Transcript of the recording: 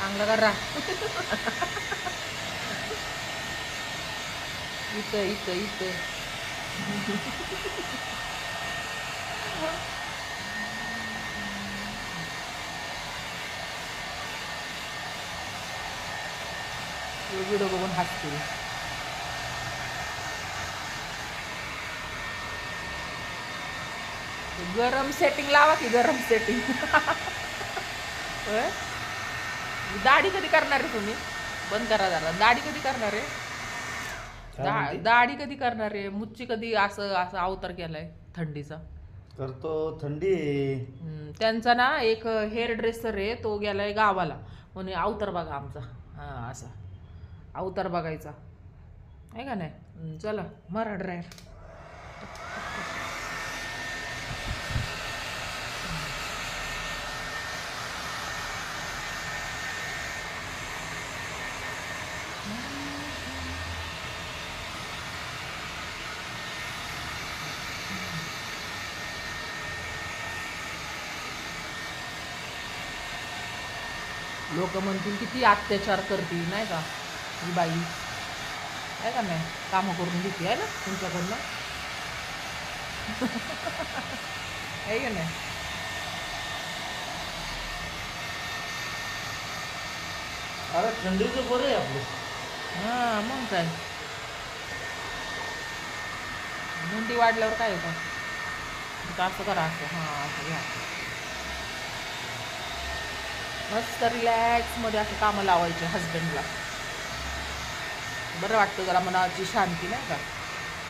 चांगलं करा. इथं इथं इथं व्हिडिओ बघून हसतील. गरम सेटिंग लावा की गरम सेटिंग. होय. दाढी कधी करणार आहे तुम्ही? बंद करा जरा. दाढी कधी करणार आहे? काय म्हणते? दाढी कधी करणार आहे? मुच्ची कधी असं असं अवतार केलाय थंडीचा? करतो, थंडी आहे. त्यांचा ना एक हेअर ड्रेसर आहे, तो गेलाय गावाला. म्हणे अवतार बघा आमचा. हां असा अवतार बघायचा आहे का नाही. चला मरा ड्रायर. लोक म्हणतील किती अत्याचार करतील नाही का ही बाई, आहे का नाही. कामं करून घेते आहे ना तुमच्याकडनं. आहे का नाही. अरे थंडीचं बरं आहे आपलं. हां मग काय. मुंडी वाढल्यावर काय होतं. तर असं करा, असं हां असं घ्या. मस्त रिलॅक्समध्ये असं कामं लावायचे हजबंडला. बरं वाटतं जरा मनाची शांती नाही का.